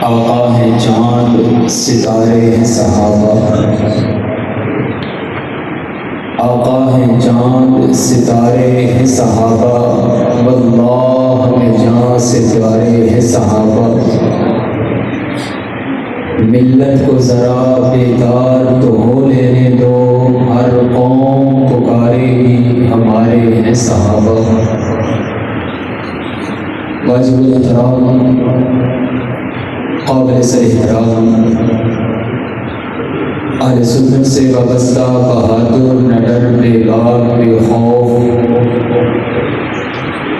آقا ہے چاند ستارے ہیں صحابہ، آقا ہے چاند ستارے ہیں صحابہ، واللہ میں جان سے پیارے ہیں صحابہ۔ ملت کو ذرا بیدار تو ہو لینے دو، ہر قوم پکارے گی ہمارے ہیں صحابہ۔ واجب الاحترام، قابل احترام اہل سنت سے وابستہ بہادر، نڈر، بے باک، بے خوف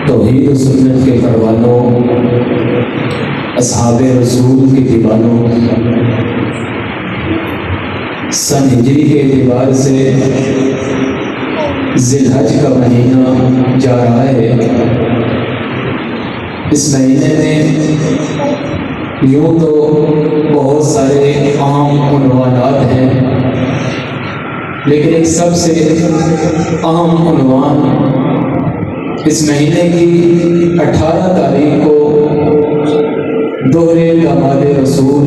توحید و سنت کے پروانوں، اصحاب رسول کے دیوانوں، سن ہجری کے اعتبار سے ذی الحج کا مہینہ جا رہا ہے۔ اس مہینے میں یوں تو بہت سارے اہم عنوانات ہیں، لیکن ایک سب سے اہم عنوان اس مہینے کی 18 تاریخ کو دوہرے داماد رسول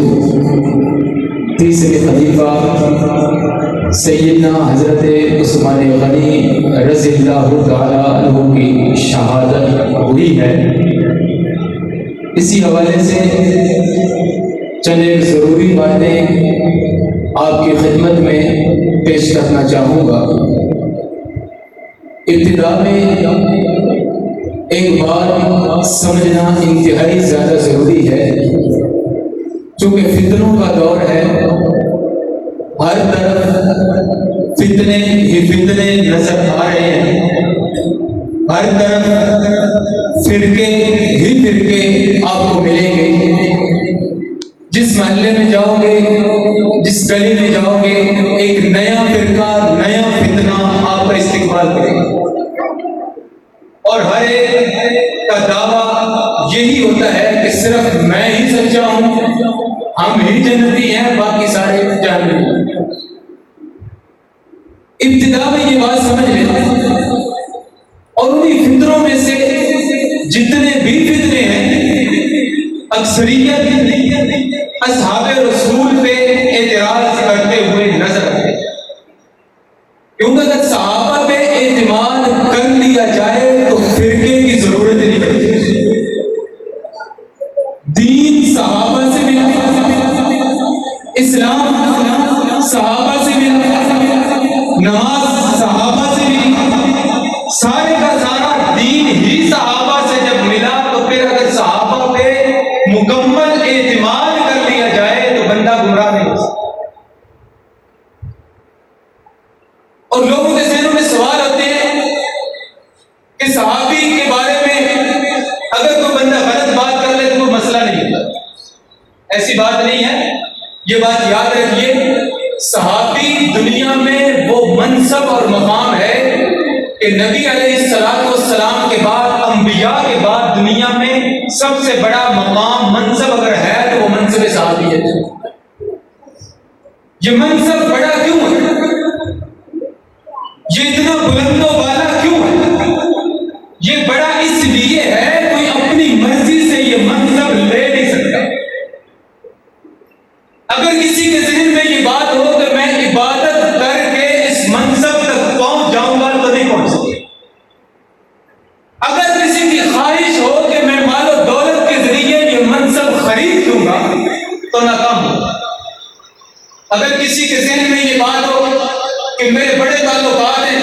تیسرے خلیفہ سیدنا حضرت عثمان غنی رضی اللہ تعالیٰ عنہ کی شہادت ہوئی ہے۔ اسی حوالے سے چند ایک ضروری باتیں آپ کی خدمت میں پیش کرنا چاہوں گا۔ ابتدا میں ایک بات سمجھنا انتہائی زیادہ ضروری ہے، چونکہ فتنوں کا دور ہے، ہر طرف فتنے ہی فتنے نظر آ رہے ہیں، ہر طرف فرقے ہی فرقے آپ کو ملیں گے۔ جس محلے میں جاؤ گے، جس گلی میں جاؤ گے، ایک نیا فرقہ، نیا فتنہ آپ کا استقبال کرے گا، اور ہر ایک کا دعویٰ یہی ہوتا ہے کہ صرف میں ہی سچا ہوں، ہم ہی جنتی ہیں، باقی سارے جہنمی ہیں۔ ابتدا میں یہ بات سمجھ لیں، اور انہی فطروں میں سے جتنے بھی فتنے ہیں، اکثریت اصحاب رسول پہ اعتراض کرتے ہوئے نظر آتے ہیں، کیونکہ اگر صحابہ پہ اعتماد کر لیا جائے تو فرقے کی ضرورت نہیں پڑتی۔ دین صحابہ سے ملا، اسلام صحابہ سے ملا، نماز صحابہ سے ملی، سارے کا سارا دین ہی صحابہ سے جب ملا، تو پھر اگر صحابہ پہ مکمل اعتماد کر لیا جائے تو بندہ گمراہ نہیں ہو سکتا۔ اور لوگوں کے ذہنوں میں سوال ہوتے ہیں کہ صحابی کے بارے میں اگر کوئی بندہ غلط بات کر لے تو کوئی مسئلہ نہیں ہوتا۔ ایسی بات نہیں ہے، یہ بات یاد رکھیے، صحابی دنیا میں وہ منصب اور مقام ہے کہ نبی علیہ السلام کے بعد، انبیاء کے بعد دنیا میں سب سے بڑا مقام، منصب اگر ہے تو وہ منصب صحابی ہے۔ یہ منصب بڑا کیوں ہے؟ یہ اتنا بلند و بالا کیوں ہے؟ یہ بڑا اس لیے ہے، کوئی اپنی مرضی سے یہ منصب لے نہیں سکتا۔ اگر کسی کے ذہن میں یہ بات ہو کہ میں عبادت کر کے اس منصب تک پہنچ جاؤں گا تو نہیں پہنچ سکے۔ اگر کسی کی خواہش ہو کہ میں مال و دولت کے ذریعے یہ منصب خرید لوں گا تو ناکام ہوگا۔ اگر کسی کے ذہن میں یہ بات ہو کہ میرے بڑے تعلقات ہیں،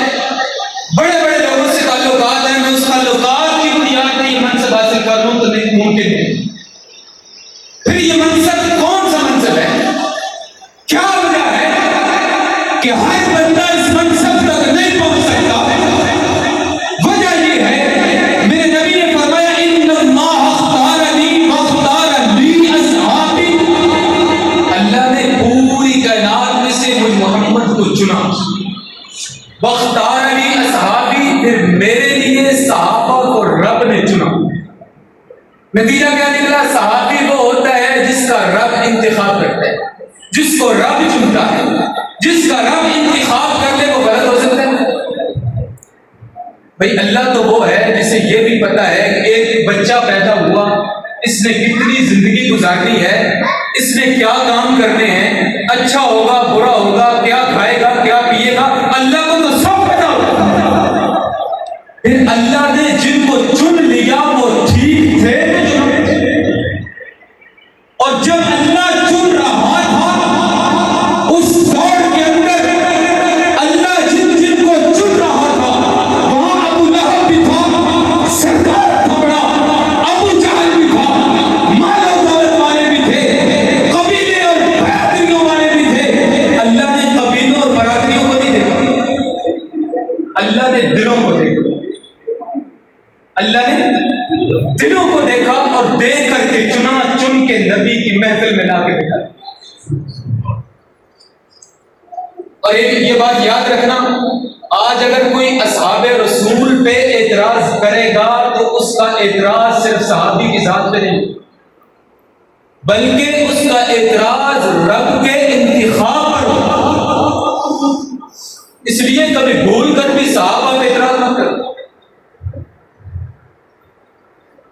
بڑے بڑے لوگوں سے تعلقات ہیں، میں اس تعلقات کی بنیاد پر یہ منصب حاصل کر لوں تو نہیں ممکن نہیں۔ پھر یہ منصب کون سا منصب ہے؟ کیا وجہ ہے کہ ہر بندہ اس منصب تک نہیں پہنچ سکتا؟ وجہ یہ ہے، میرے نبی نے فرمایا ان اللہ اختارنی واختار لی اصحابی، اللہ نے پوری کائنات میں سے مجھ محمد کو چنا، واختار لی اصحابی، پھر میرے لیے صحابہ کو رب نے چنا۔ نتیجہ کیا نکلا؟ صحابی وہ ہوتا ہے جس کا رب انتخاب کرتا ہے، جس کو رب چنتا ہے، جس کا رب انتخاب کر لے وہ غلط ہو سکتا ہے؟ بھائی اللہ تو وہ ہے جسے یہ بھی پتا ہے کہ ایک بچہ پیدا ہوا، اس نے کتنی زندگی گزارنی ہے، اس نے کیا کام کرنے ہیں، اچھا ہوگا برا ہوگا، کیا کھائے گا کیا پیے گا، اللہ کو تو سب پتا ہوگا۔ پھر اللہ نے جن کو چن لیا وہ ٹھیک تھے اور جب اللہ چن رہا تھا اس دور کے اندر اللہ جن جن کو چن رہا تھا وہاں ابو لہب بھی تھا، سردار تھا بڑا، ابو جہل بھی تھا، مال و دولت والے بھی تھے، قبیلے اور برادریوں والے بھی تھے۔ اللہ نے قبیلوں اور برادریوں کو نہیں دیکھا، اللہ نے دلوں کو دیکھا، اللہ نے دلوں کو دیکھا اور دیکھ کر کے چنا، چن کے نبی کی محفل میں لا کے بٹھا۔ اور یہ بات یاد رکھنا، آج اگر کوئی اصحاب رسول پہ اعتراض کرے گا تو اس کا اعتراض صرف صحابی کی ذات پہ نہیں بلکہ اس کا اعتراض رب کے انتخاب پر ہوگا۔ اس لیے کبھی بھول کر بھی صحابہ پہ اعتراض مت کرو۔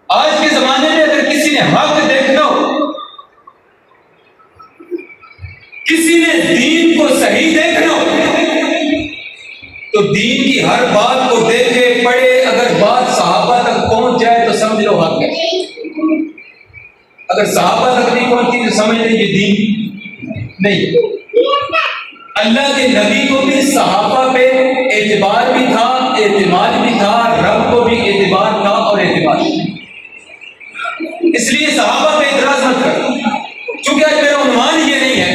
آج کے زمانے میں اگر کسی نے حق دیکھنا ہو، کسی نے دین کو صحیح دیکھنا ہو تو دین کی ہر بات کو دیکھے پڑھے، اگر بات صحابہ تک پہنچ جائے تو سمجھ لو حق ہے، اگر صحابہ تک نہیں پہنچتی تو سمجھ لیں یہ دین نہیں۔ اللہ کے نبی کو بھی صحابہ پہ اعتبار بھی تھا، اعتماد بھی تھا، رب کو بھی اعتبار تھا اور اعتماد بھی۔ اس لیے صحابہ پہ اعتراض مت کرو، چونکہ آج میرا عنوان یہ نہیں ہے،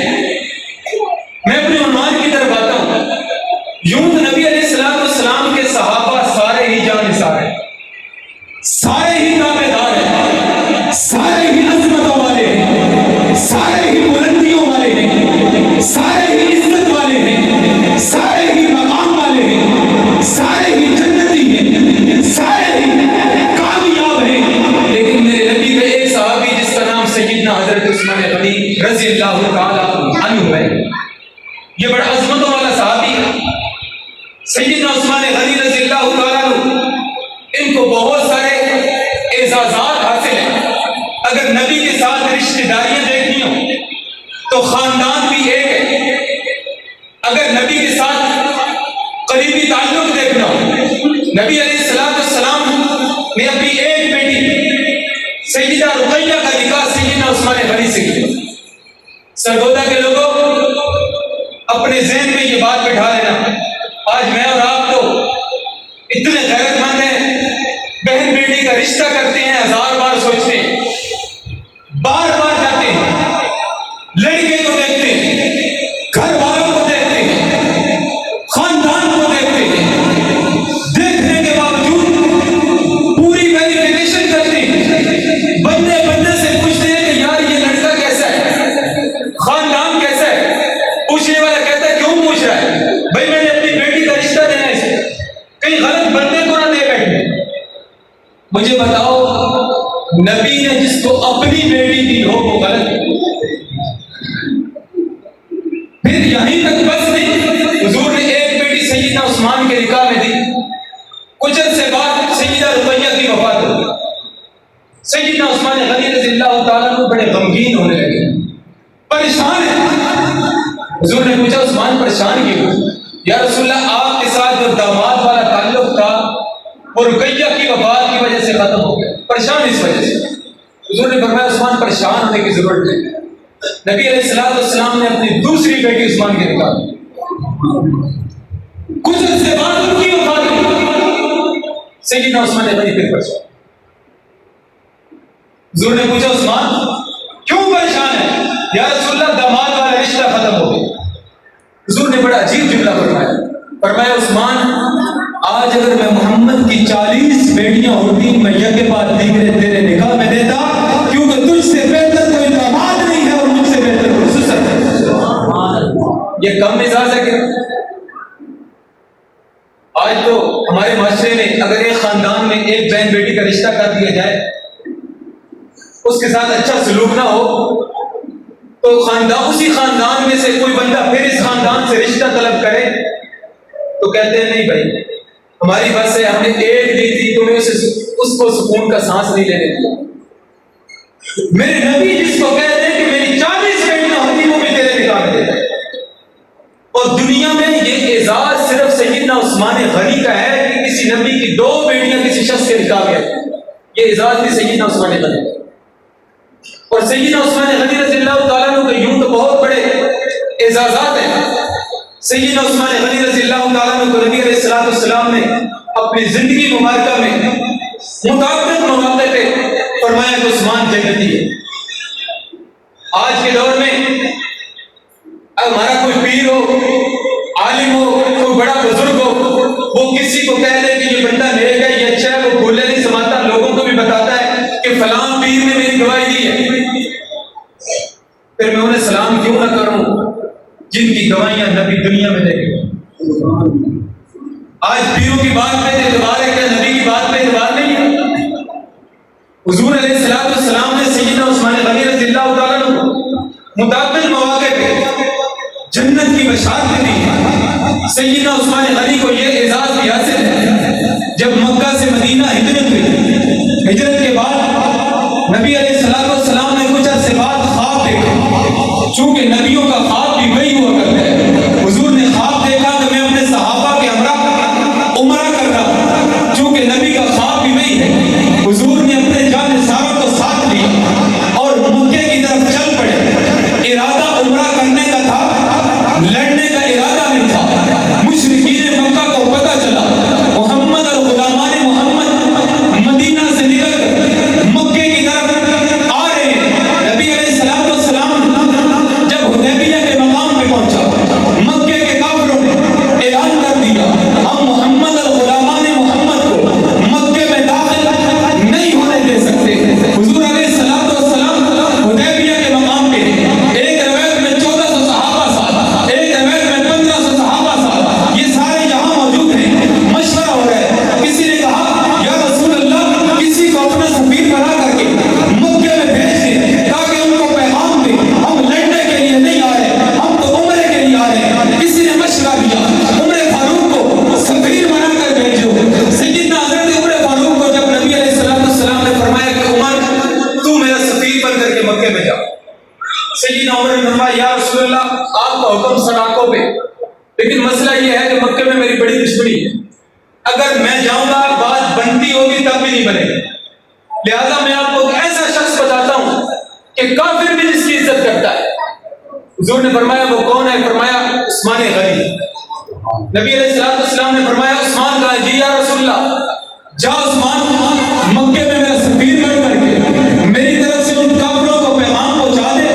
میں اپنے عنوان کی طرف آتا ہوں۔ یوں تو نبی علیہ السلام کے صحابہ سارے ہی جانثار ہیں، سارے ہی دعویدار ہیں، سارے ہی عظمتوں والے ہیں، سارے ہی بلندیوں والے ہیں، سارے ہی عزت والے ہیں، سارے ہی مقام والے ہیں، سارے ہی جنتی ہیں، سارے ہی کامیاب ہیں۔ لیکن میرے نبی کا ایک صحابی جس کا نام سیدنا حضرت عثمان غنی رضی اللہ تعالی عنہ ہے، یہ بڑا عظمتوں والا صحابی ہے۔ سیدنا عثمان غنی رضی اللہ تعالی عنہ، ان کو بہت سارے اعزازات حاصل ہیں۔ اگر نبی کے ساتھ رشتہ داریاں دیکھنی ہوں تو خاندان بھی ایک ہے، اگر نبی کے ساتھ قریبی تعلق دیکھنا ہو، نبی علیہ السلام نے اپنی ایک بیٹی سیدہ رقیہ کا نکاح سیدنا عثمان غنی سے کیا۔ سرگودا کے لوگوں اپنے ذہن میں یہ بات بٹھا لینا، آج میں اور آپ تو اتنے غیرت مند ہیں، بہن بیٹی کا رشتہ کرتے ہیں، ہزار بار سوچتے ہیں، بار بار جاتے ہیں، لڑکے کو دیکھتے ہیں، گھر والوں کو دیکھتے ہیں، خاندان کو دیکھتے ہیں، دیکھنے کے باوجود پوری ویریفیکیشن کرتے ہیں، بندے بندے سے پوچھتے ہیں کہ یار یہ لڑکا کیسا ہے، خاندان کیسا ہے، پوچھنے والا کہتا ہے کیوں پوچھ رہا ہے، بھائی میں نے اپنی بیٹی کا رشتہ دینا ہے، اسے کہیں غلط بندے کو نہ دے بیٹھے۔ مجھے بتاؤ نبی نے جس کو اپنی بیٹی دی ہو وہ غلط ہے؟ پھر یہیں تک بس نہیں، حضور نے ایک بیٹی سیدنا عثمان کے نکاح میں دی، کچھ عرصے بعد سیدہ رقیہ کی وفات ہو گئی۔ سیدنا عثمان غنی رضی اللہ تعالیٰ عنہ بڑے غمگین ہونے لگے، پریشان ہیں۔ حضور نے پوچھا عثمان پریشان کیوں؟ یا رسول اللہ آپ کے ساتھ جو داماد والا تعلق تھا وہ رقیہ کی وفات کی وجہ سے ختم ہو گیا، پریشان اس وجہ سے۔ حضور نے فرمایا عثمان پریشان ہونے کی ضرورت نہیں۔ نبی علیہ السلام نے اپنی دوسری بیٹی عثمان کے نکاح دی، کچھ عرصے بعد ان کی وفات ہوئی، سیدنا عثمان غنی پھر پریشان۔ حضور نے پوچھا عثمان کیوں پریشان ہے؟ یا رسول اللہ داماد والا رشتہ ختم ہو گیا۔ حضور نے بڑا عجیب جملہ فرمایا عثمان آج اگر میں محمد کی 40 بیٹیاں ہوتی میں یک بعد دیگرے تیرے نکاح میں دیتا، کیونکہ تجھ سے بہتر کوئی داماد نہیں ہے اور مجھ سے بہتر کوئی سسر ہے۔ یہ کم مزاج ہے کیا؟ آج تو ہمارے معاشرے میں اگر ایک خاندان میں ایک بہن بیٹی کا رشتہ کر دیا جائے، اس کے ساتھ اچھا سلوک نہ ہو تو اسی خاندان میں سے کوئی بندہ پھر اس خاندان سے رشتہ طلب کرے تو کہتے ہیں نہیں بھائی ہماری بس ہے، ہم نے ایک دی تھی تمہیں اس کو سکون کا سانس نہیں لینے دیا۔ میرے نبی جس کو کہہ رہے کہ میری 40 بیٹیاں ہوتی وہ بھی تیرے نکاح میں دے. اور دنیا میں یہ اعزاز صرف سیدنا عثمان غنی کا ہے کہ کسی نبی کی 2 بیٹیاں کسی شخص کے نکاح میں. یہ اعزاز بھی سیدنا عثمان غنی. اور سیدنا عثمان غنی رضی اللہ تعالیٰ عنہ کے یوں تو بہت بڑے اعزازات ہیں. سیدنا عثمان غنی رضی اللہ تعالیٰ عنہ کو نبی علیہ السلام نے اپنی زندگی مبارکہ میں متعدد مواقع پہ فرمایا کہ عثمان جنتی ہے. آج کے دور میں ہمارا کوئی پیر ہو، عالم ہو، کوئی بڑا بزرگ ہو، وہ کسی کو کہہ دے کہ یہ بندہ نیک ہے، یہ اچھا ہے، وہ بھولے نہیں سماتا، لوگوں کو بھی بتاتا ہے کہ فلاں پیر نے میری گواہی دی ہے. پھر میں انہیں سلام کیوں نہ کروں جن کی گواہیاں نبی دنیا میں دے گئے. آج پیروں کی بات پہ اعتبار ہے، کیا نبی کی بات پہ اعتبار نہیں ہے؟ حضور علیہ السلام نے سیدنا عثمان غنی رضی اللہ تعالیٰ عنہ متعدد مواقع پہ جنت کی بشارت دی. سیدنا عثمان غنی کو یہ اعزاز بھی حاصل ہے جب مکہ سے مدینہ ہجرت ہوئی. ہجرت کے بعد نبی علیہ السلام نے کچھ عرصے بعد خواب دیکھا. چونکہ نبیوں کا خواب بھی وہی ہوا کرتا ہے. حضور نے خواب دیکھا کہ میں اپنے صحابہ کے ہمراہ عمرہ کر رہا ہوں. چونکہ نبی کا خواب بھی وہی ہے. حضور نے اپنے جانثاروں کو ساتھ لیا اور مکے کی طرف چل پڑے. ارادہ عمرہ کرنے کا تھا، لڑنے کا ارادہ نہیں تھا. مشرکین مکہ کو پتہ چلا محمد اور غلامان محمد مدینہ سے نکل کر مکے کی طرف آ رہے ہیں. نبی علیہ السلام جب حدیبیہ کے مقام پہ پہنچا، مکے کے کافروں نے اعلان کر دیا ہم محمد اور غلامان محمد کو مکے میں داخل نہیں ہونے دے سکتے. حضور علیہ السلام حدیبیہ کے مقام پہ ایک روایت میں 1400 صحابہ ساتھ، ایک روایت میں 1500 صحابہ ساتھ، یہ سارے یہاں موجود ہیں. مشورہ ہو رہا ہے. کسی نے کہا یا رسول اللہ کسی کو اپنا سفیر بنا کر کے مکے میں بھیج دیں تاکہ ان کو پیغام دیں ہم لڑنے کے لیے نہیں آ رہے، ہم تو عمرے کے لیے آ رہے ہیں. کسی نے مشورہ دیا عمر فاروق کو سفیر بنا کر بھیجو. سیدنا حضرت عمر فاروق کو جب نبی علیہ السلام نے فرمایا کہ عمر تو میرا سفیر بن کر کے مکے میں جا، سیدنا عمر نے فرمایا یا رسول اللہ آپ کا حکم سڑاکوں پہ، لیکن مسئلہ یہ ہے کہ مکے میں میری بڑی دشمنی ہے. اگر میں جاؤں گا بات بنتی ہوگی تب بھی نہیں بنے گی. لہذا میں آپ کو ایک ایسا شخص بتاتا ہوں کہ کافر بھی جس کی عزت کرتا ہے. حضور نے فرمایا وہ کون ہے؟ فرمایا عثمان غنی. نبی علیہ السلام نے فرمایا عثمان کہا؟ جی یا رسول اللہ. جا عثمان مکے میں میرا سفیر بن کر کے میری طرف سے ان کافروں کو پیغام پہنچا دے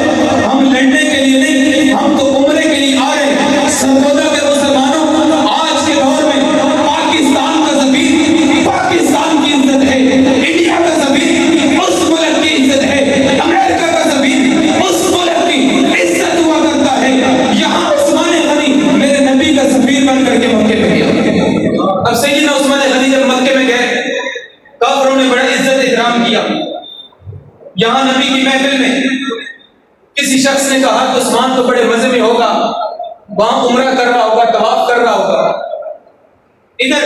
ہم لڑنے کے لیے نہیں، ہم تو عمرے کے لیے آ رہے ہیں. سرگودا کے مسلمانوں آج کے دور میں پاکستان کا سفیر پاکستان کی عزت ہے، انڈیا کا سفیر اس ملک کی عزت ہے، امریکہ کا سفیر اس ملک کی عزت ہوا کرتا ہے. یہاں عثمان غنی میرے نبی کا سفیر بن کر کے مکے میں گیا. اب سیدنا عثمان غنی جب مکے میں گئے کافروں نے بڑا عزت احترام کیا. یہاں نبی کی محفل میں کسی شخص نے کہا کہ عثمان تو بڑے مزے میں ہوگا، وہاں عمرہ کر رہا ہوگا، طواف کر رہا ہوگا. ادھر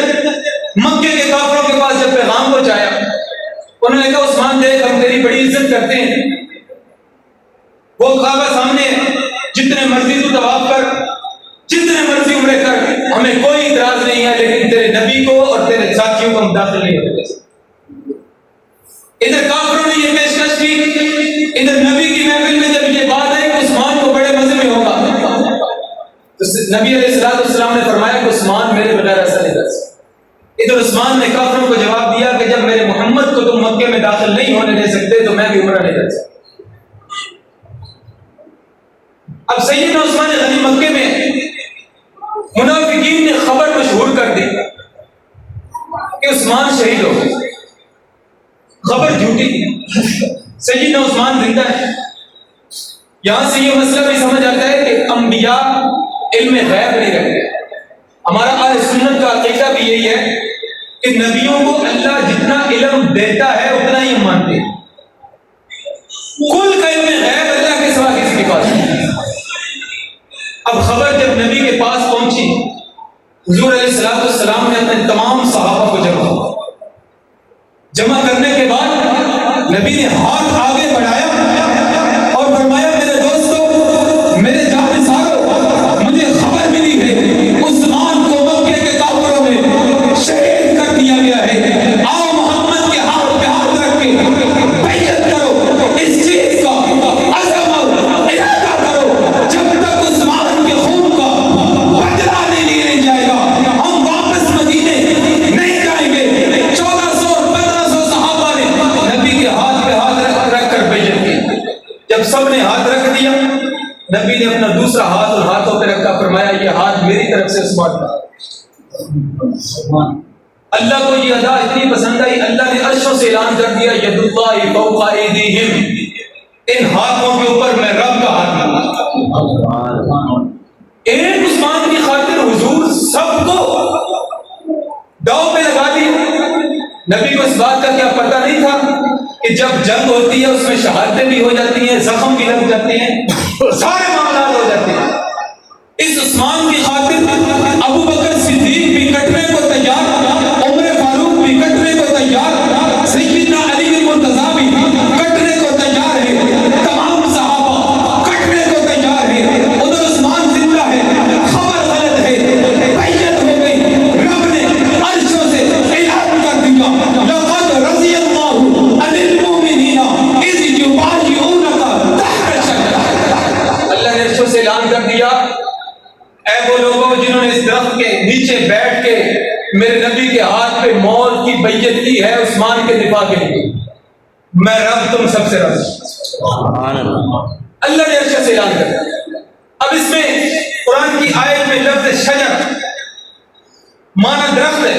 مکے کے کافروں کے پاس جب پیغام پہنچایا انہوں نے کہا عثمان دیکھ ہم تیری بڑی عزت کرتے ہیں، وہ کعبہ سامنے ہے، جتنے مرضی تو طواف کر، جتنے مرضی عمرے کر، ہمیں کوئی اعتراض نہیں ہے، لیکن تیرے نبی کو اور تیرے ساتھیوں کو ہم داخل نہیں ہونے دے سکتے. ادھر کافروں نے یہ پیشکش کی، ادھر نبی کی محفل میں جب یہ بات ہے کہ عثمان کو بڑے مزے میں ہوگا تو نبی علیہ السلام نے فرمایا کہ عثمان میرے بغیر ایسا نہیں کر سکتا. ادھر عثمان نے کافروں کو جواب دیا کہ جب میرے محمد کو تم مکے میں داخل نہیں ہونے دے سکتے تو میں بھی عمرہ نہیں کر سکتا. اب سیدنا عثمان غنی مکے میں منافقین نے خبر مشہور کر دی کہ عثمان شہید ہو گئے. خبر جھوٹی تھی، سیدنا عثمان زندہ ہے. یہاں سے یہ مسئلہ بھی سمجھ آتا ہے کہ انبیاء علم غیب نہیں رکھتے. ہمارا اہل سنت کا عقیدہ بھی یہی ہے کہ نبیوں کو اللہ جتنا علم دیتا ہے اتنا ہی ہم مانتے ہیں. کل کا علم غیب اللہ کے سوا کسی کے پاس نہیں. اب خبر جب نبی کے پاس پہنچی حضور علیہ السلام نے اپنے تمام صحابہ کو جمع کرنے کے بعد نبی نے ہاتھ آگے بڑھایا جب سب نے ہاتھ رکھ دیا، نبی نے اپنا دوسرا ہاتھ اور ہاتھوں پہ رکھا، فرمایا یہ ہاتھ میری طرف سے عثمان کا۔ اللہ کو یہ ادا اتنی پسند آئی، اللہ نے عرشوں سے اعلان کر دیا ید اللہ فوق ایدیہم، ان ہاتھوں کے اوپر میں رب کا ہاتھ لگا۔ ایک عثمان کی خاطر حضور سب کو داؤ پہ لگا دیا۔ نبی کو اس بات کا کیا پتہ نہیں تھا کہ جب جنگ ہوتی ہے اس میں شہادتیں بھی ہو جاتی ہیں، زخم بھی لگ جاتے ہیں، سارے معاملات ہو جاتے ہیں۔ اس عثمان کی خاطر ابو بکر صدیق بھی کٹنے کو تیار، عمر فاروق بھی کٹنے کو تیار، سیدنا علی المرتضیٰ بھی کٹنے کو تیار ہے، تمام صحابہ کٹنے کو تیار ہے۔ ادھر عثمان زندہ ہے، خبر غلط ہے، بیعت ہو گئی، رب نے عرشوں سے اعلان کر دیا لقد رضی اللہ عن المؤمنین اذ یبایعونک تحت الشجرہ۔ اللہ نے عرشوں سے اعلان کر دیا، اے وہ لوگوں جنہوں نے اس درخت کے نیچے بیٹھ کے میرے نبی کے ہاتھ پہ موت کی بیعت کی ہے عثمان کے دفاع کے لیے، میں رب تم سب سے راضی ہوں۔ اللہ نے عرش سے اعلان کر دیا۔ اب اس میں قرآن کی آیت میں لفظ شجر مانا درخت ہے،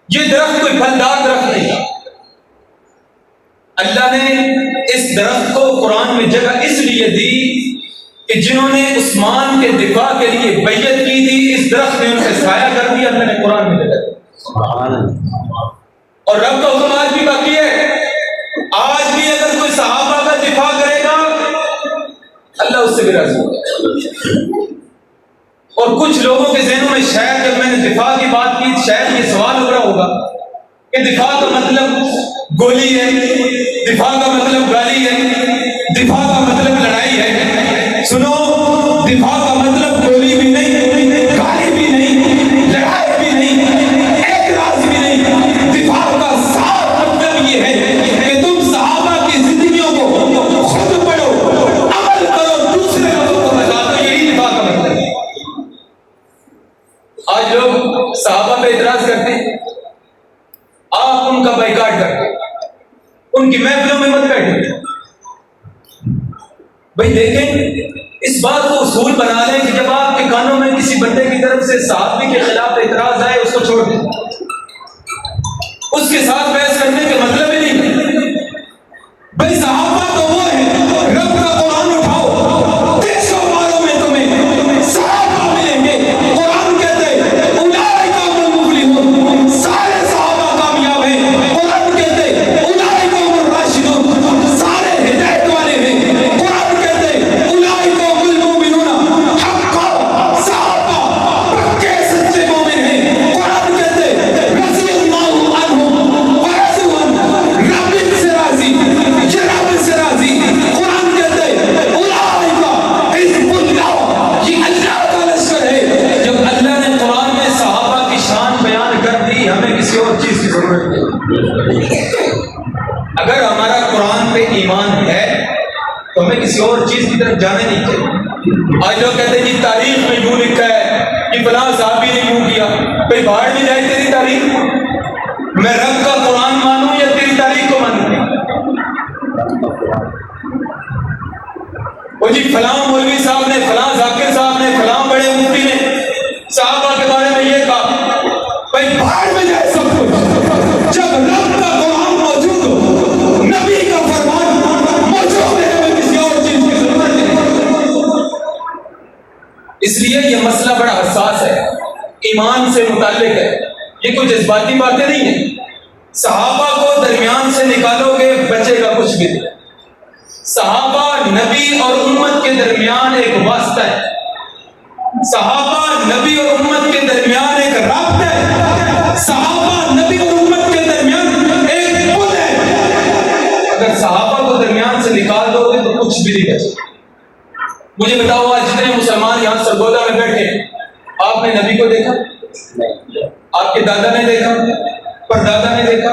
یہ درخت کوئی پھلدار درخت نہیں ہے۔ اللہ نے اس درخت کو قرآن میں جگہ اس لیے دی کہ جنہوں نے عثمان کے دفاع کے لیے بیعت کی تھی، اس درخت نے ان سے سایہ کر دیا، اللہ نے قرآن میں جگہ دی۔ اور رب کا حکم آج بھی باقی ہے، آج بھی اگر کوئی صحابہ کا دفاع کرے گا اللہ اس سے بھی راضی ہوگا۔ اور کچھ لوگوں کے ذہنوں میں شاید جب میں نے دفاع کی بات کی شاید یہ سوال ہو رہا ہوگا کہ دفاع کا مطلب گولی ہے، دفاع کا مطلب گالی ہے، دفاع کا مطلب لڑائی ہے۔ سنو، دفاع کا مطلب گولی بھی نہیں، گالی بھی نہیں، لڑائی بھی نہیں، اعتراض بھی نہیں۔ دفاع کا صاف مطلب یہ ہے کہ تم صحابہ کی زندگیوں کو خود پڑھو، عمل کرو، دوسرے لوگوں کو بتا دو، یہی دفاع کا مطلب ہے۔ آج لوگ صحابہ پہ اعتراض کرتے ہیں، آپ ان کا بائیکاٹ کرتے ہیں، ان کی محفلوں میں مت بیٹھیں۔ بھائی دیکھیں، اس بات کو اصول بنا لیں کہ جب آپ کے کانوں میں کسی بندے کی طرف سے صحابی کے خلاف اعتراض آئے اس کو چھوڑ دیں، اس کے ساتھ بحث کرنے کا مطلب ہی نہیں۔ بھائی صحابہ تو وہ ہے، رب کا قرآن اٹھاؤ، 300 باروں میں تمہیں صحابہ ملیں گے۔ قرآن کہتے ہیں اولئک هم المفلحون، سارے صحابہ کامیاب ہیں۔ قرآن کہتے ہیں اولئک هم الراشدون، سارے ہدایت والے ہیں۔ قرآن کہتے ہیں اولئک هم المؤمنون حقا، صحابہ پکے سچے مومن ہیں۔ قرآن کہتے ہیں رضی اللہ عنہم ورضوا عنہ، رب ان سے راضی، یہ رب سے راضی۔ قرآن کہتے ہیں اولئک حزب اللہ، یہ اللہ کا لشکر ہے۔ جب اللہ نے قرآن میں صحابہ کی شان بیان کر دی، ہمیں کسی اور چیز کی ضرورت نہیں۔ اگر ہمارا قرآن پہ ایمان ہے تو ہمیں کسی اور چیز کی طرف جانے نہیں چاہیے۔ آج لوگ کہتے ہیں جی تاریخ میں یوں لکھا ہے کہ فلاں صحابی نے یوں کیا، بھائی باہر میں جائے تیری تاریخ، میں رب کا قرآن مانوں یا تیری تاریخ کو مانوں؟ وہ جی فلاں مولوی صاحب نے، فلاں ذاکر صاحب نے، فلاں بڑے مفتی نے صحابہ کے بارے میں یہ کہا، بھائی باہر میں جائے سب کچھ، جب رب کا قرآن موجود ہو، نبی کا فرمان موجود ہے، ہمیں کسی اور چیز کی ضرورت نہیں۔ اس لیے یہ مسئلہ بڑا حساس ہے، ایمان سے متعلق ہے، یہ کوئی جذباتی باتیں نہیں ہیں۔ صحابہ کو درمیان سے نکالو گے بچے گا کچھ بھی نہیں۔ صحابہ نبی اور امت کے درمیان ایک واسطہ ہے، صحابہ نبی اور امت کے درمیان ایک رابطہ ہے، صحابہ نبی اور امت کے درمیان ایک پل ہے۔ اگر صحابہ کو درمیان سے نکال دو گے تو کچھ بھی نہیں بچے۔ مجھے بتاؤ آج جتنے مسلمان یہاں سرگودا میں بیٹھے ہیں، آپ نے نبی کو دیکھا؟ آپ کے دادا نے دیکھا؟ پردادا نے دیکھا؟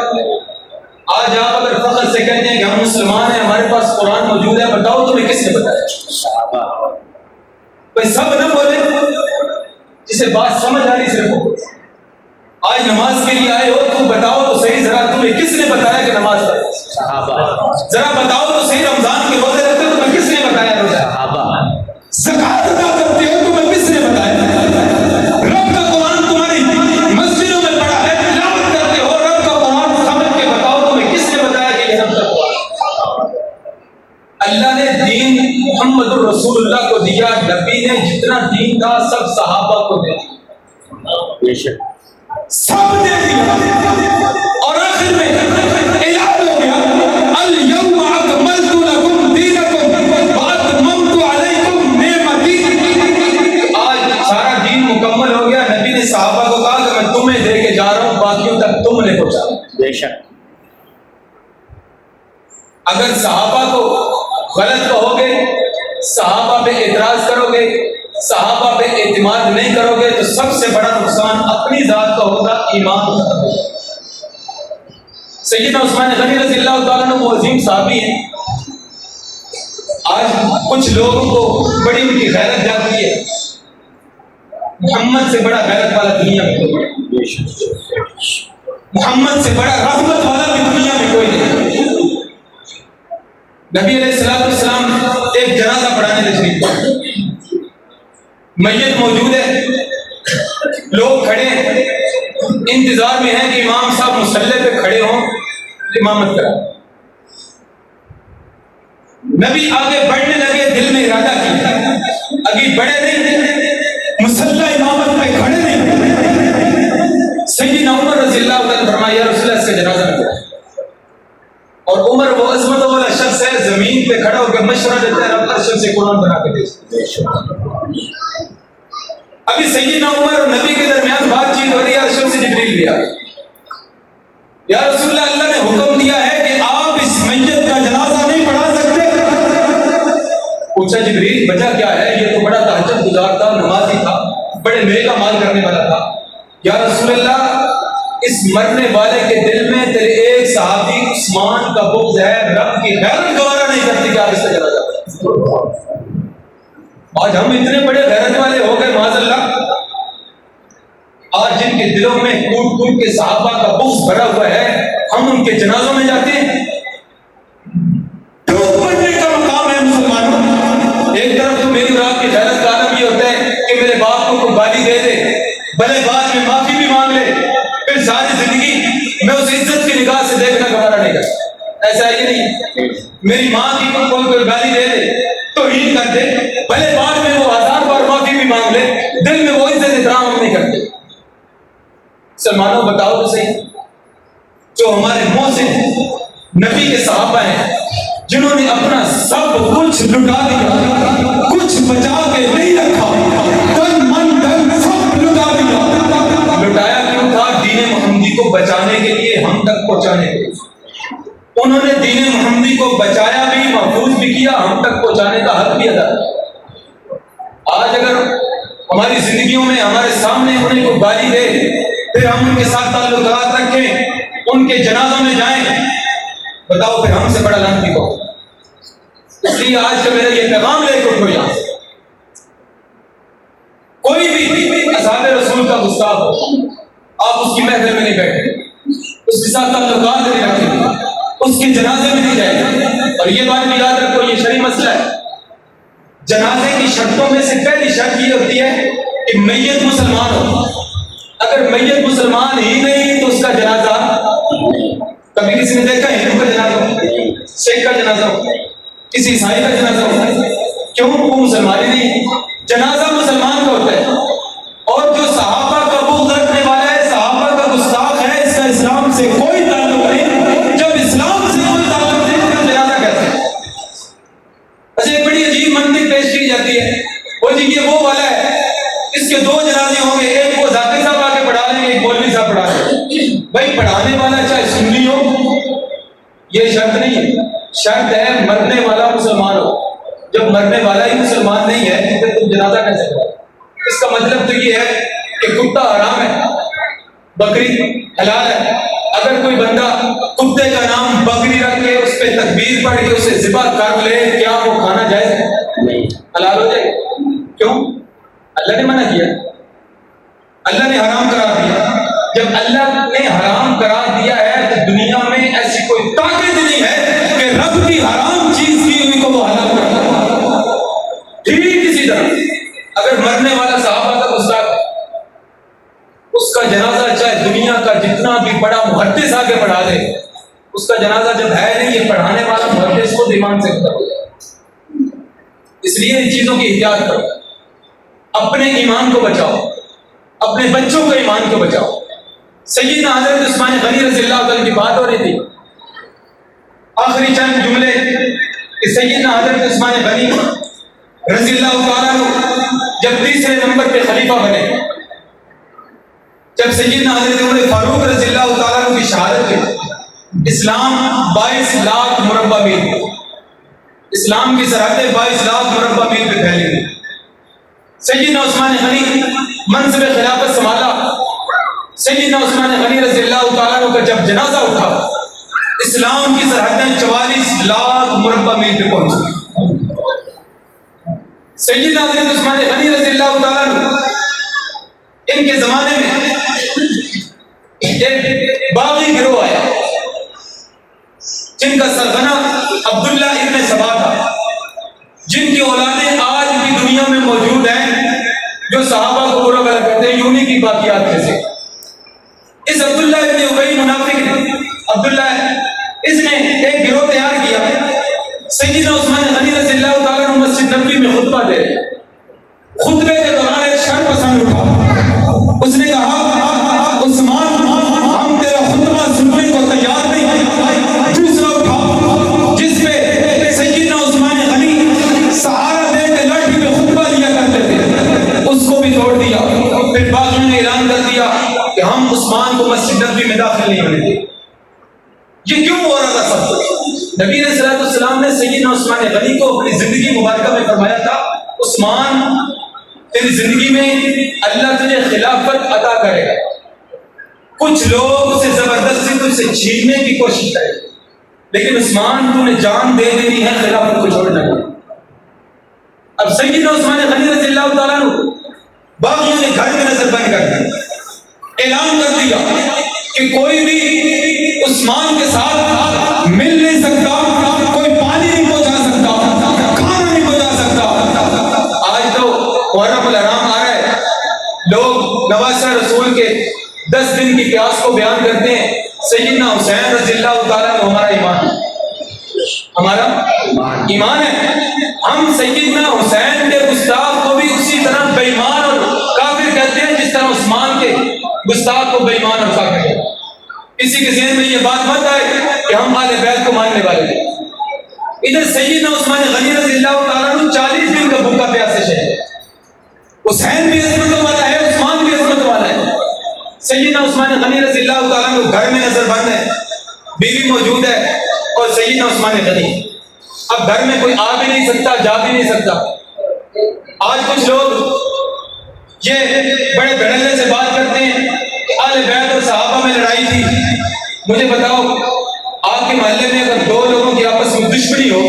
آج آپ اگر فخر سے کہتے ہیں کہ ہم مسلمان ہیں، ہمارے پاس قرآن موجود ہے، بتاؤ تمہیں کس نے بتایا؟ بھائی سب نہ بولے، جسے بات سمجھ آ رہی صرف آج نماز کے لیے آئے ہو تو بتاؤ تو صحیح، ذرا تمہیں کس نے بتایا کہ نماز پڑھو؟ ذرا بتاؤ تو صحیح، رمضان کے روزے رکھتے اللہ نے دین محمد الرسول اللہ کو دیا، نبی نے جتنا دین تھا سب صحابہ کو دے دیا، سب دے دیا، اور آخر میں اعلان ہو گیا الیوم اکملت لکم دینکم واتممت علیکم نعمتی۔ آج سارا دین مکمل ہو گیا۔ نبی نے صحابہ کو کہا کہ میں تمہیں دے کے جا رہا ہوں، باقیوں تک تم نے پہنچا۔ بے شک اگر صحابہ کو غلط کہو گے، صحابہ پہ اعتراض کرو گے، صحابہ پہ اعتماد نہیں کرو گے، تو سب سے بڑا نقصان اپنی ذات کا ہوگا، ایمان ختم ہوگا۔ سیدنا عثمان غنی رضی اللہ تعالیٰ عنہ وہ عظیم صحابی ہیں، آج کچھ لوگوں کو بڑی ان کی غیرت جاتی ہے، محمد سے بڑا غیرت والا دنیا میں کوئی نہیں، محمد سے بڑا رحمت والا بھی دنیا میں کوئی نہیں۔ نبی علیہ السلام ایک جنازہ پڑھانے تشریف لائے، میت موجود ہے، لوگ کھڑے ہیں، انتظار میں ہیں کہ امام صاحب مصلی پہ کھڑے ہوں، امامت کرا۔ نبی آگے بڑھنے لگے، دل میں ارادہ کیا، ابھی بڑھے نہیں، مصلی امامت پہ کھڑے نہیں۔ سیدنا عمر رضی اللہ عنہ فرمایا یا رسول اللہ اس کا جنازہ نہ پڑھا۔ اور عمر وہ عظمت والا شخص ہے، زمین پہ کھڑا ہو کے مشورہ دیتا ہے، رب عرش سے قرآن بنا کے دے۔ ابھی سیدنا عمر اور نبی کے درمیان بات چیت ہو رہی ہے، عرش سے جبریل بھی آ گیا، یا رسول اللہ اللہ نے حکم دیا ہے کہ آپ اس میت کا جنازہ نہیں پڑھا سکتے۔ پوچھا جبریل وجہ کیا ہے؟ یہ تو بڑا تہجد گزار تھا، نمازی تھا، بڑے نیک اعمال کرنے والا تھا۔ یا رسول اللہ اس مرنے والے کے دل میں تیرے ایک صحابی عثمان کا بغض ہے، رب کی غیرت گوارا نہیں کرتی کہ آپ اس کا جنازہ پڑھیں۔ آج ہم اتنے بڑے غیرت والے ہو گئے معاذ اللہ، آج جن کے دلوں میں کوٹ کوٹ کے صحابہ کا بغض بھرا ہوا ہے، ہم ان کے جنازوں میں جاتے ہیں۔ ٹوٹ پڑنے کا مقام ہے مسلمانوں۔ ایک طرف تو میری رات کی غیرت کا عالم یہ ہوتا ہے کہ میرے باپ کو کوئی گالی دے دے، بھلے بعد میں معافی بھی مانگ لے، پھر ساری زندگی میں اس عزت کی نگاہ سے دیکھنا گوارا نہیں کرتا۔ ایسا ہے کہ نہیں؟ میری ماں کی کوئی گالی دے دے، توہین کر دے، بھلے بعد میں وہ 1000 بار معافی بھی مانگ لے، دل میں وہ عزت احترام ہم نہیں کرتے۔ مسلمانوں بتاؤ تو صحیح، جو ہمارے محسن نبی کے صحابہ ہیں، جنہوں نے اپنا سب کچھ لٹا دیا، کچھ بچا کے نہیں رکھا، تن من دھن سب لٹا دیا۔ لٹایا کیوں تھا؟ دین محمدی کو بچانے کے لیے، ہم تک پہنچانے کے لیے۔ انہوں نے دین محمدی کو بچایا بھی، محفوظ بھی کیا، ہم تک پہنچانے کا حق بھی ادا کیا۔ آج اگر ہماری زندگیوں میں ہمارے سامنے انہیں کوئی گالی دے، پھر ہم ان کے ساتھ تعلقات رکھیں، ان کے جنازوں میں جائیں، بتاؤ پھر ہم سے بڑا لعنتی کون؟ اس لیے آج کا میرا یہ پیغام لے کے اٹھو، یہاں سے کوئی بھی اصحاب رسول کا گستاخ ہو، آپ اس کی محفل میں نہیں بیٹھیں، اس کے ساتھ تعلقات نہیں رکھیں، اس کے جنازے میں نہیں جائیں۔ اور یہ بات بھی یاد رکھو، یہ شرعی مسئلہ ہے۔ جنازے کی شرطوں میں سے پہلی شرط یہ ہوتی ہے کہ میت مسلمان ہو۔ اگر میت مسلمان ہی نہیں تو اس کا جنازہ، کبھی کسی نے دیکھا ہندو کا جنازہ ہو، سکھ کا جنازہ ہو، کسی عیسائی کا جنازہ ہو؟ کیوں؟ وہ مسلمان ہی نہیں۔ جنازہ مسلمان کا ہوتا ہے، اور جو صحابہ کا بغض رکھنے والا ہے، صحابہ کا گستاخ ہے، اس کا اسلام سے کوئی تعلق نہیں۔ جب اسلام سے کوئی تعلق نہیں تو جنازہ کہتے ہیں۔ اچھا ایک بڑی عجیب منطق پیش کی جاتی ہے، وہ جی یہ وہ والا ہے، اس کے 2 جنازے ہوں گے، ایک وہ ذاکر صاحب آ کے پڑھا لیں گے، ایک مولوی صاحب پڑھا لیں گے۔ بھائی پڑھانے والا چاہے سنی ہو، یہ شرط نہیں ہے، شرط ہے مرنے والا مسلمان ہو۔ جب مرنے والا ہی مسلمان نہیں ہے تو تم جنازہ کیسے پڑھاؤ؟ اس کا مطلب تو یہ ہے کہ کتا حرام ہے، بکری حلال ہے۔ اگر کوئی بندہ کتے کا نام بکری رکھ کے اس پہ تکبیر پڑھ کے اسے ذبح کر لے، کیا وہ کھانا جائز ہے؟ نہیں، حلال ہو جائے گا۔ کیوں؟ اللہ نے منع کیا، اللہ نے حرام قرار دیا۔ جب اللہ نے حرام قرار دیا ہے تو دنیا میں ایسی کوئی طاقت نہیں ہے کہ رب کی حرام چیز کی ہوئی کو وہ حلال کر دے۔ ٹھیک اسی طرح اگر مرنے والا صحابہ کا گستاخ ہے، اس کا جنازہ چاہے دنیا کا جتنا بھی بڑا محدث آ کے پڑھا دے، اس کا جنازہ جب ہے نہیں، یہ پڑھانے والا محدث خود ایمان سے ختم ہو جائے۔ اس لیے ان چیزوں کی احتیاط کرو، اپنے ایمان کو بچاؤ، اپنے بچوں کو ایمان کو بچاؤ۔ سیدنا حضرت عثمان غنی رضی اللہ عنہ کی بات ہو رہی تھی، آخری چند جملے کہ سیدنا حضرت عثمان غنی رضی اللہ تعالیٰ عنہ جب تیسرے نمبر پہ خلیفہ بنے، جب سیدنا حضرت عمر فاروق رضی اللہ تعالیٰ عنہ کی شہادت ہوئی، اسلام 22 لاکھ مربع میل، اسلام کی سرحدیں 22 لاکھ مربع میل پہ پھیلی ہوئی۔ سیدنا عثمان غنی منصب خلافت سنبھالا، سیدنا عثمان غنی رضی اللہ تعالیٰ عنہ کا جب جنازہ اٹھا، اسلام کی سرحدیں 44 لاکھ مربع میل پہ پہنچ گئی۔ سیدنا حضرت عثمان غنی رضی اللہ تعالیٰ عنہ ان کے زمانے میں ایک باغی گروہ آیا جن کا سرغنہ عبداللہ ابن سبا تھا، جن کی اولادیں آج بھی دنیا میں موجود ہیں، جو صحابہ کو برا بھلا کہتے ہیں یونی کی باقیات میں سے۔ اس عبداللہ ابن ابی منافق نے اس نے ایک گروہ تیار کیا، سیدنا عثمان غنی رضی اللہ تعالیٰ عنہ مسجد نبوی میں خطبہ دے رہے، خطبے کے دوران ایک شر پسند اٹھا، اس نے کہا عثمان ہم تیرا خطبہ سننے کو تیار نہیں۔ دوسرا اٹھا جس پہ سیدنا عثمان غنی سہارا دے کے لاٹھی پہ خطبہ دیا کرتے تھے، اس کو بھی توڑ دیا۔ پھر باغیوں نے اعلان کر دیا کہ ہم عثمان کو مسجد نبوی میں داخل نہیں ہونے دیں۔ یہ کیوں ہو رہا تھا سب کچھ؟ نبی علیہ الصلوۃ والسلام نے سیدنا عثمان غنی کو اپنی زندگی مبارکہ میں فرمایا تھا، عثمان تیری زندگی میں اللہ تجھے خلافت عطا کرے گا، کچھ لوگ اسے زبردستی تجھ سے چھیننے کی کوشش کریں، لیکن عثمان تو نے جان دے دینی ہے، خلافت کو چھوڑنا ہے۔ اب سیدنا عثمان غنی رضی اللہ تعالیٰ عنہ باغیوں نے گھر میں نظر بند کر دی، اعلان کر دیا کہ کوئی بھی عثمان کے ساتھ مل نہیں سکتا، کوئی پانی نہیں پہنچا سکتا، کھانا نہیں پہنچا سکتا۔ آج تو محرم الحرام آ رہا ہے، لوگ نواسہ رسول کے 10 دن کی پیاس کو بیان کرتے ہیں۔ سیدنا حسین رضی اللہ تعالیٰ عنہ ہمارا ایمان ہے، ہمارا ایمان ہے۔ ہم سیدنا حسین کے گستاخ کو بھی اسی طرح بے ایمان اور کافر کہتے ہیں جس طرح عثمان کے گستاخ کو بے ایمان اور کافر کہتے ہیں۔ کسی کے ذہن میں یہ بات مت آئے کہ ہم اہل بیت کو ماننے والے ہیں۔ ادھر سیدنا عثمان غنی رضی اللہ تعالیٰ عنہ 40 دن کا بھوکا پیاسے شہید، حسین بھی عظمت والا ہے، عثمان بھی عظمت والا ہے۔ سیدنا عثمان غنی رضی اللہ تعالیٰ عنہ گھر میں نظر بند ہے، بیوی موجود ہے اور سیدنا عثمان غنی، اب گھر میں کوئی آ بھی نہیں سکتا، جا بھی نہیں سکتا۔ آج کچھ لوگ یہ بڑے دھڑلے سے بات کرتے ہیں کہ اہل بیت اور صحابہ میں لڑائی تھی۔ مجھے بتاؤ، آپ کے محلے میں اگر 2 لوگوں کی آپس میں دشمنی ہو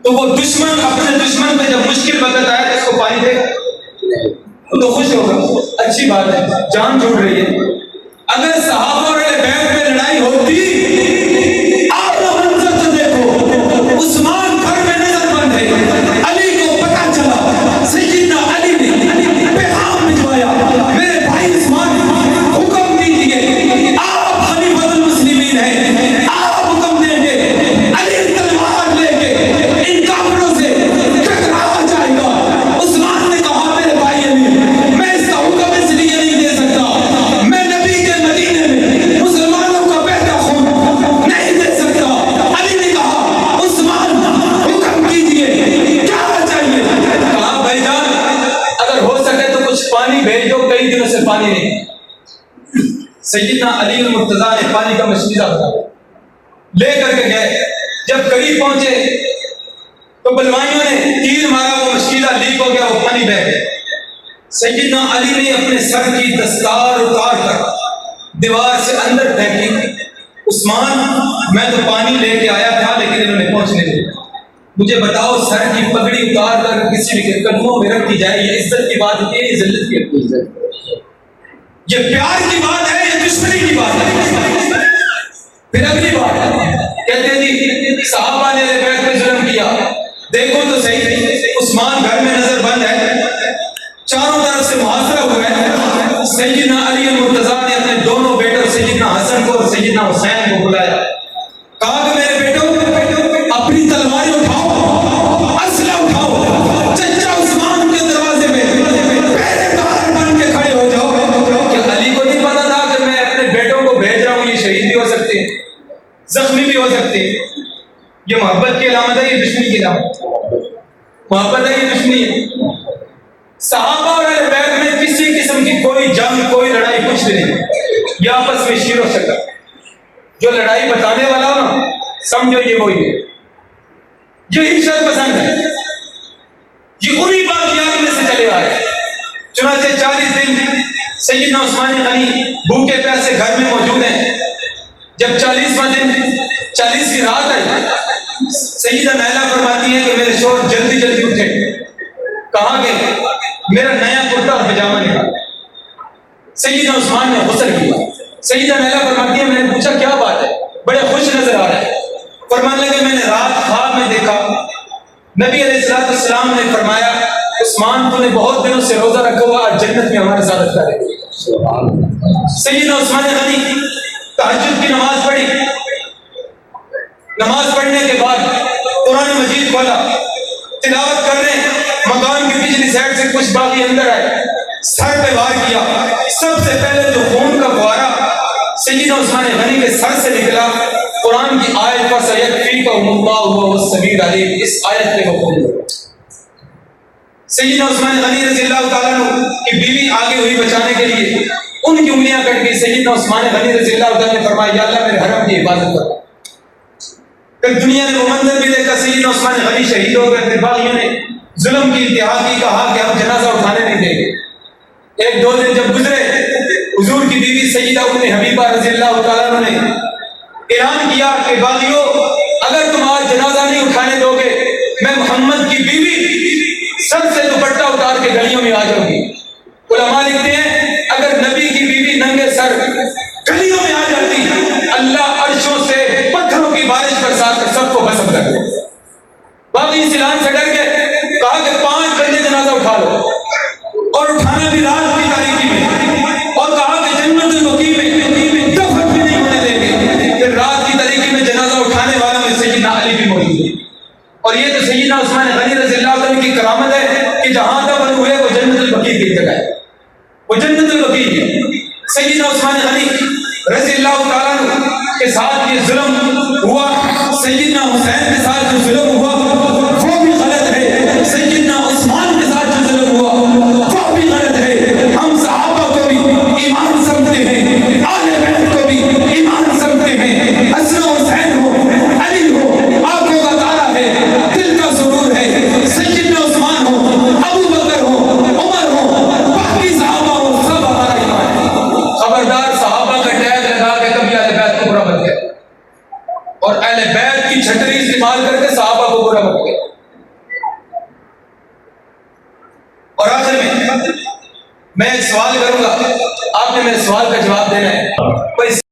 تو وہ دشمن اپنے دشمن پہ جب مشکل وقت آئے تو اس کو پانی دے گا، وہ تو خوش ہوگا، اچھی بات ہے، جان چھوٹ رہی ہے۔ اگر صحابہ اور اہل بیت میں لڑائی ہوتی، آپ لوگ منظر تو دیکھو، عثمان گھر میں نظر بند ہے، علی کو پتہ چلا، سیدنا علی نے پیغام بھجوایا، میرے بھائی عثمان حکم دیجیے، آپ خلیفۃ المسلمین ہیں، آپ حکم دیں گے، علی تلوار لے کے ان کافروں سے ٹکرایا جائے گا۔ عثمان نے کہا میرے بھائی علی، میں اس کا حکم اس لیے نہیں دے سکتا، میں نبی کے مدینے میں مسلمانوں کا بہتا خون نہیں دے سکتا۔ علی نے کہا عثمان حکم کیجیے، کیا چاہیے؟ کہا بھائی جان اگر ہو سکے تو کچھ پانی بھیج دو، کئی دنوں سے پانی نہیں۔ سیدنا علی المرتضیٰ نے پانی کا مشکیزہ بتایا، لے کر کے گئے، جب قریب پہنچے تو بلوائیوں نے تیر مارا، وہ مشکیزہ لیک ہو گیا، وہ پانی بہہ گیا۔ سیدنا علی نے اپنے سر کی دستار اتار کر دیوار سے اندر پھینکی، عثمان میں تو پانی لے کے آیا تھا لیکن انہوں نے پہنچنے دیا، مجھے بتاؤ سر کی پگڑی اتار کر کسی کے قدموں میں رکھ دی جائے، یہ عزت کی بات ہے، یہ ذلت کی بات ہے، یہ پیار کی بات ہے، یہ دشمنی کی بات ہے۔ پھر اگلی بات کہتے ہیں جی صحابہ نے اہل بیت پہ ظلم کیا، دیکھو تو صحیح، عثمان گھر میں نظر بند ہے، چاروں طرف سے محاصرہ ہوا ہے۔ سیدنا علی المرتضیٰ نے اپنے دونوں بیٹوں سیدنا حسن کو اور سیدنا حسین کو بلایا، کہا کہ میرے بیٹوں اپنی تلواریں اٹھاؤ، اسلحہ اٹھاؤ، محبت ہے یہ دشمنی ہے؟ صحابہ اور اہل بیت میں کسی قسم کی کوئی جنگ، کوئی لڑائی کچھ بھی نہیں، یہ آپس میں شیر و شکر۔ جو لڑائی بتانے والا ہو نا، سمجھو یہ وہی ہے، یہی شر پسند ہے، یہ انہی باقیات میں سے چلے آئے۔ چنانچہ 40 دن سیدنا عثمان غنی بھوکے پیاسے گھر میں موجود ہیں۔ جب 40واں دن، 40 کی رات آئی، سیدہ نائلہ فرماتی ہے کہ میرے شوہر جلدی جلدی اٹھے، کہاں گئے؟ میرا نیا کرتا اور پجامہ نکالا۔ سیدنا عثمان نے غسل کیا۔ سیدہ نائلہ فرماتی ہے میں نے پوچھا کیا بات ہے، بڑے خوش نظر آ رہے ہیں۔ فرمانے لگے میں نے رات خواب میں دیکھا، نبی علیہ السلام نے فرمایا عثمان تو نے بہت دنوں سے روزہ رکھا ہوا، آج جنت میں ہمارے ساتھ افطار ہے۔ سیدنا عثمان غنی تہجد کی نماز پڑھی، نماز پڑھنے کے بعد قرآن مجید کھولا، تلاوت کر رہے ہیں، مکان کی پچھلی سائڈ سے کچھ باغی اندر آئے، سر پہ وار کیا۔ سب سے پہلے تو خون کا فوارہ سیدنا عثمان غنی کے سر سے نکلا۔ قرآن کی آیت فَسَيَكْفِيكَهُمُ اللَّهُ وَهُوَ السَّمِيعُ الْعَلِيمُ، اس آیت پہ وہ خون ہوا۔ سیدنا عثمان غنی رضی اللہ تعالیٰ عنہ کی بیوی آگے ہوئی بچانے کے لیے، ان کی انگلیاں کٹ گئی۔ سیدنا عثمان غنی رضی اللہ تعالیٰ نے فرمایا یا اللہ میرے حرم کی حفاظت کر۔ پھر دنیا نے وہ منظر بھی دیکھا، سیدنا عثمان غنی شہید ہو گئے، پھر باغیوں نے ظلم کی انتہا کی، کہا کہ ہم جنازہ اٹھانے نہیں دیں گے۔ 1-2 دن جب گزرے، حضور کی بیوی سیدہ ام حبیبہ رضی اللہ تعالیٰ عنہ نے اعلان کیا کہ باغیوں اگر تم آج جنازہ نہیں اٹھانے دو گے، میں محمد کی بیوی سر سے دوپٹہ اتار کے گلیوں میں آ جاؤں گی۔ علماء لکھتے ہیں اگر نبی کی بیوی ننگے سر گلیوں میں آ جاتی، اللہ عرشوں سے پتھروں کی بارش برسا کر سب کو بسم کر دے۔ باقی اس اعلان سے ڈر گئے، کہا کہ 5 بندے جنازہ اٹھا لو، اور اٹھانا بھی رات کی تاریکی میں، اور کہا کہ جنت البقیع میں دفن بھی نہیں ہونے دیں گے۔ پھر رات کی تاریکی میں جنازہ اٹھانے والا میں سیدنا علی بھی موجود ہے۔ اور یہ تو سیدنا عثمان غنی رضی اللہ عنہ کی کرامت ہے کہ جہاں دفن ہوئے وہ جنت البقیع کی جگہ ہے، وہ جنت البقیع ہے۔ سیدنا عثمان غنی رضی اللہ تعالیٰ عنہ کے ساتھ یہ ظلم ہوا، سیدنا حسین کے ساتھ جو ظلم ہوا وہ بھی غلط ہے، سیدنا عثمان کے ساتھ جو ظلم ہوا وہ بھی غلط ہے۔ ہم صحابہ کو بھی ایمان سمجھتے ہیں، آل بیت کو بھی ایمان سمجھتے ہیں، حسن و حسین ہو، علی ہو، آنکھوں کا تارا ہے، دل کا سرور ہے، سیدنا عثمان ہو، ابو بکر ہو، عمر ہو، باقی صحابہ ہو، سب ہمارا ایمان ہے۔ خبردار صحابہ کا ٹیگ لگا کے کبھی اہل بیت کو برا مت کہہ، اور اہل بیت کی چھتری استعمال کر کے صحابہ کو برا مت کہہ۔ اور آخر میں ایک سوال کروں گا، آپ نے میرے سوال کا جواب دینا ہے۔